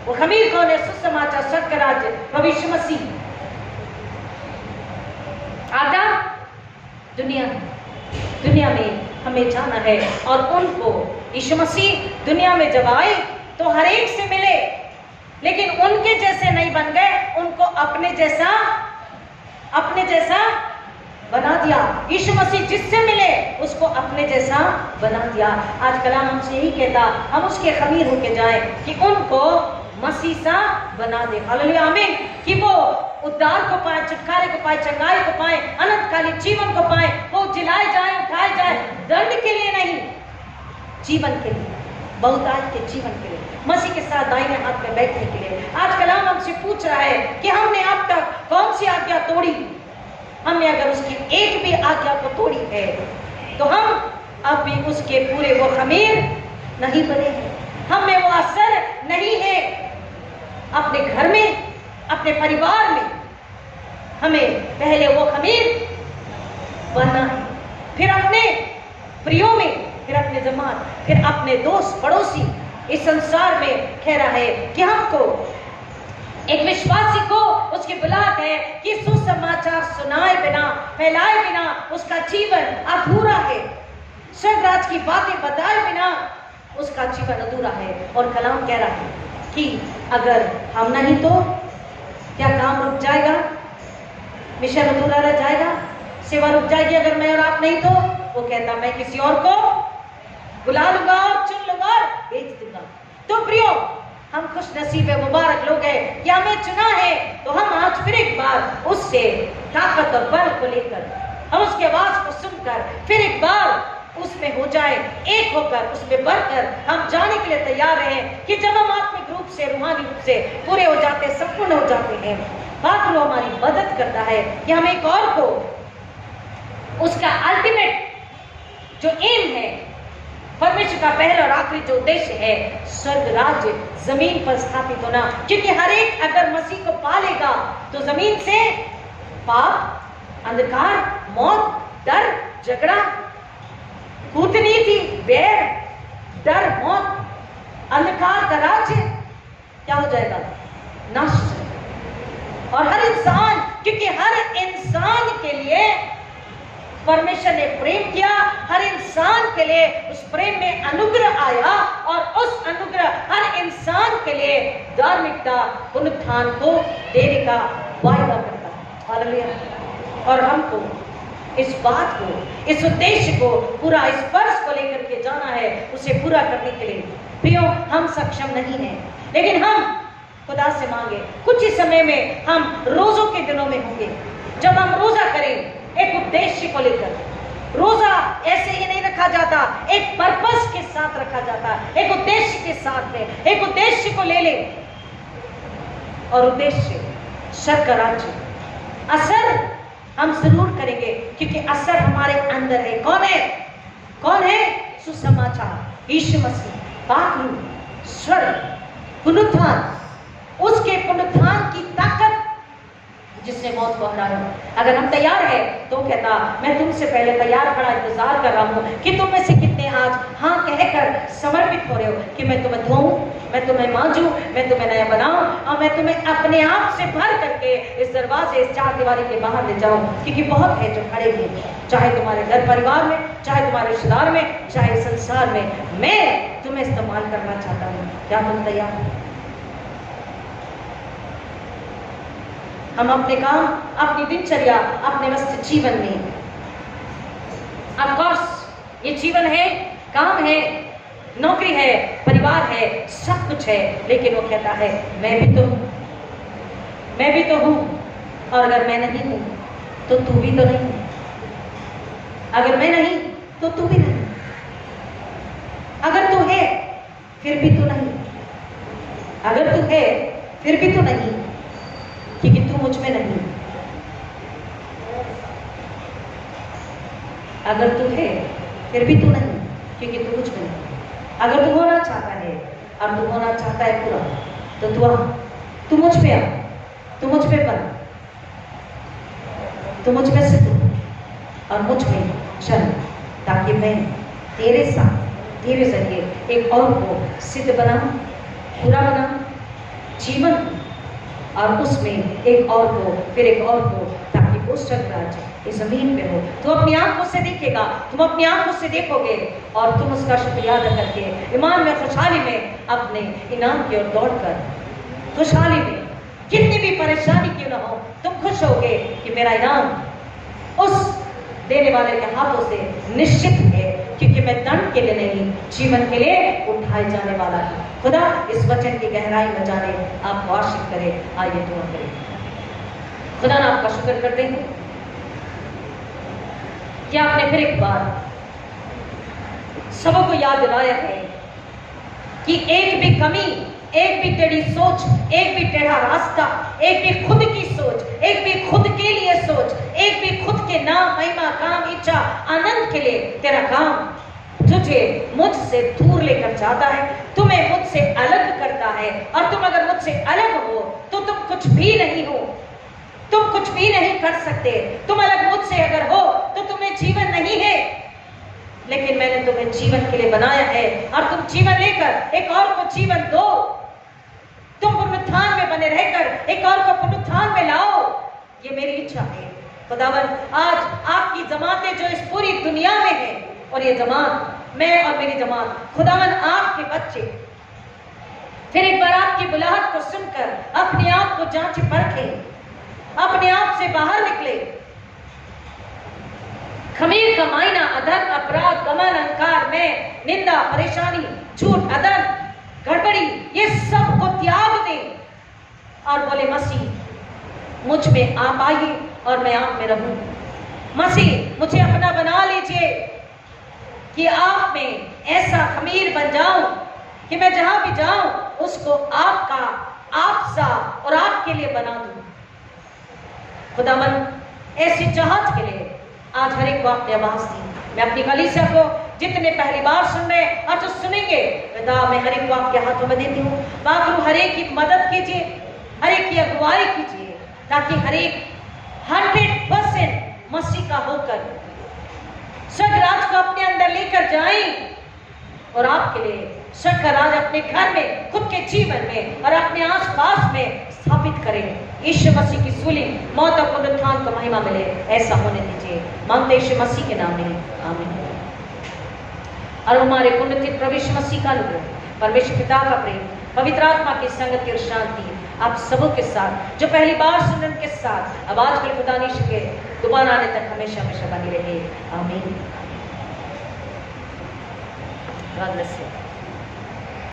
वो खमीर कौन है? सुसमाचार, स्वर्ग का राज्य, प्रभु यीशु मसीह। आधा दुनिया में हमें जाना है और उनको यीशु मसीह दुनिया में जब आए तो हर एक से मिले, लेकिन उनके जैसे नहीं बन गए, उनको अपने जैसा बना दिया। यीशु मसीह जिससे मिले उसको अपने जैसा बना दिया। आज कलाम हमसे यही कहता, हम उसके खमीर होके जाएं कि उनको मसीह सा बना दे। हालेलुया, आमीन। कि वो उद्धार को पाए, छुटकारे को पाए, चंगाई को पाए, अनंतकालीन जीवन को पाए, वो जिलाए जाए, उठाए जाए, दंड के लिए नहीं, जीवन के लिए, बहुतायत के जीवन के लिए, मसीह के साथ दाहिने हाथ में बैठने के लिए। आज कलाम हमसे पूछ रहा है कि हमने अब तक कौन सी आज्ञा तोड़ी? हमने अगर उसकी एक भी आज्ञा को तोड़ी है तो हम अब भी उसके पूरे वो खमीर नहीं बने हैं, हम में वो असर नहीं है। अपने घर में, अपने परिवार में हमें पहले वो खमीर बनना है, फिर अपने प्रियो में, फिर अपने जमात, फिर अपने दोस्त पड़ोसी। इस संसार में कह रहा है कि हमको एक विश्वासी को उसकी बुलाहट है कि सुसमाचार सुनाए बिना, फैलाए बिना उसका जीवन अधूरा है। स्वर्ग राज की बातें बताए बिना उसका जीवन अधूरा है। और कलाम कह रहा है कि अगर हम नहीं तो क्या काम रुक जाएगा, मिशन अधूरा रह जाएगा, सेवा रुक जाएगी अगर मैं और आप नहीं तो। वो कहता मैं किसी और को बुला लूंगा और चुन लूंगा और भेज दूंगा। तो प्रियो, हम खुश नसीब है, मुबारक लोग हैं कि हमें चुना है। तो हम आज फिर एक बार उससे ताकत और बल को लेकर, हम उसकी आवाज को सुनकर फिर एक बार उसमें हो जाए, एक होकर उसमें बढ़कर हम जाने के लिए तैयार हैं कि जब हम आत्मिक रूप से, रूहानी रूप से पूरे हो जाते, संपूर्ण हो जाते हैं, पात्र हमारी मदद करता है कि हम एक और को उसका अल्टीमेट जो एम है, परमेश्वर का पहला और आखिरी जो उद्देश्य है, स्वर्ग राज्य जमीन पर स्थापित होना। क्योंकि हर एक अगर मसीह को पालेगा तो जमीन से पाप, अंधकार, मौत, डर, झगड़ा, कूटनीति, बैर, डर, मौत, अंधकार का राज्य क्या हो जाएगा? नाश हो जाएगा। और हर इंसान, क्योंकि हर इंसान के लिए परमेश्वर ने प्रेम किया, हर इंसान के लिए उस प्रेम में अनुग्रह आया और उस अनुग्रह हर इंसान के लिए धार्मिकता, पुनरुत्थान को देने का वायदा करता है। हालेलुया। और हमको इस बात को, इस उद्देश्य को पूरा, इस फर्ज को लेकर के जाना है, उसे पूरा करने के लिए प्रियो हम सक्षम नहीं हैं, लेकिन हम खुदा से मांगे। कुछ ही समय में हम रोजों के दिनों में होंगे जब हम रोजा करें एक उद्देश्य को लेकर। रोजा ऐसे ही नहीं रखा जाता, एक पर्पस के साथ रखा जाता, एक उद्देश्य के साथ में। एक उद्देश्य को ले ले, और उद्देश्य स्वर्ग का राज्य। असर हम जरूर करेंगे, क्योंकि असर हमारे अंदर है। कौन है? कौन है? सुसमाचार, यीशु मसीह, पाक स्वर्ग, पुनरुत्थान, उसके पुनरुत्थान की ताकत जिसने मौत को हराया। अगर हम तैयार है तो कहता, मैं तुमसे पहले तैयार खड़ा इंतजार कर रहा हूं कि तुम में से कितने आज हाँ कहकर समर्पित हो रहे हो कि मैं तुम्हें धोऊं, मैं तुम्हें मांजू, मैं तुम्हें नया बनाऊं और मैं तुम्हें अपने आप से भर करके इस दरवाजे, इस चार दीवारी के बाहर ले जाऊं। क्योंकि बहुत है जो खड़े हैं, चाहे तुम्हारे घर परिवार में, चाहे तुम्हारे रिश्तेदार में, चाहे संसार में, मैं तुम्हें इस्तेमाल करना चाहता हूं। क्या तुम तैयार हो? हम अपने काम, अपनी दिनचर्या, अपने व्यस्त जीवन में, ऑफ कोर्स ये जीवन है, काम है, नौकरी है, परिवार है, सब कुछ है, लेकिन वो कहता है मैं भी तो हूं, और अगर मैं नहीं हूं तो तू भी तो नहीं, अगर मैं नहीं तो तू भी नहीं, अगर तू है फिर भी तू नहीं, अगर तू है फिर भी तू नहीं, क्योंकि तू मुझ में नहीं। अगर तू है फिर भी तू नहीं, क्योंकि तू मुझ में नहीं। अगर तू होना चाहता है और तू होना चाहता है पूरा, तो तू मुझ पे आ, तू मुझ पे बन, तू मुझ में से तू और मुझ में चल, ताकि मैं तेरे साथ, तेरे जरिए एक और को सिद्ध बनाऊं, पूरा बनाऊं जीवन, और उसमें एक और को, फिर एक और को, ताकि वो स्वर्गराज इस जमीन पे हो। तो अपनी आंखों से देखेगा, तुम अपनी आंखों से देखोगे और तुम उसका शुक्रिया अदा करके ईमान में, खुशहाली में अपने इनाम की ओर दौड़कर, खुशहाली में कितनी भी परेशानी क्यों ना हो, तुम खुश होगे कि मेरा इनाम उस देने वाले के हाथों से निश्चित है, क्योंकि मैं दंड के लिए नहीं, जीवन के लिए उठाए जाने वाला है। खुदा इस वचन की गहराई में जाने आपको आशीष करे। आइए दुआ करें। खुदा ना आपका शुक्र करते हैं कि आपने फिर एक बार सबको याद दिलाया है कि एक भी कमी, एक भी टेढ़ी सोच, एक भी टेढ़ा रास्ता, एक भी खुद की सोच, एक भी खुद के लिए सोच, एक भी खुद के नाम, महिमा, काम, इच्छा, आनंद के लिए तेरा काम तुझे मुझसे दूर लेकर जाता है, तुम्हें मुझसे अलग करता है। और तुम अगर मुझसे अलग हो तो तुम कुछ भी नहीं हो, तुम कुछ भी नहीं कर सकते। तुम अलग मुझसे अगर हो तो तुम्हें जीवन नहीं है, लेकिन मैंने तुम्हें जीवन के लिए बनाया है और तुम जीवन लेकर एक और को जीवन दो। तुम पुनरुत्थान में बने रहकर एक और को पुनरुत्थान में लाओ, ये मेरी इच्छा है। खुदावन आज आपकी जमातें जो इस पूरी दुनिया में है, और ये जमात, मैं और मेरी जमात, खुदावन आपके बच्चे फिर एक बार आपकी बुलाहट को सुनकर अपने आप को जांच परखें, अपने आप से बाहर निकले। खमीर का मायना अधर्म, अपराध, गमन, अहंकार, मैं, निंदा, परेशानी, झूठ, अदर, गड़बड़ी, ये सब को त्याग दें और बोले मसीह मुझ में आप आइए और मैं आप में रहूं। मसीह मुझे अपना बना लीजिए कि आप में ऐसा खमीर बन जाऊं कि मैं जहां भी जाऊं उसको आपका, आपसा और आपके लिए बना दूं। खुदावन ऐसी चाहत के लिए आज हर एक को आपने आवाज दी। मैं अपनी कलीसिया को जितने पहली बार सुन रहे हैं और जो सुनेंगे, पिता मैं हर एक को आपके हाथों में देती हूँ। बाबू हर एक की मदद कीजिए, हर एक की अगुवाई कीजिए, ताकि हर एक 100% मसीह का होकर स्वर्गराज को अपने अंदर लेकर जाएं और आपके लिए स्वर्ग का राज अपने घर में, खुद के जीवन में और अपने आसपास में स्थापित करें। यीशु मसीह की सूली, मौत और पुनरुत्थान को महिमा मिले, ऐसा होने दीजिए। मांगते यीशु मसीह के नाम में, आमीन। और हमारे पुण्यतित प्रभु यीशु मसीह का अनुग्रह, परमेश्वर पिता का प्रेम, पवित्र आत्मा की संगति और शांति आप सबों के साथ, जो पहली बार सुनने के साथ अब आज कल खुदा यीशु के दोबारा आने तक हमेशा हमेशा बनी रहे। आमीन। God bless you.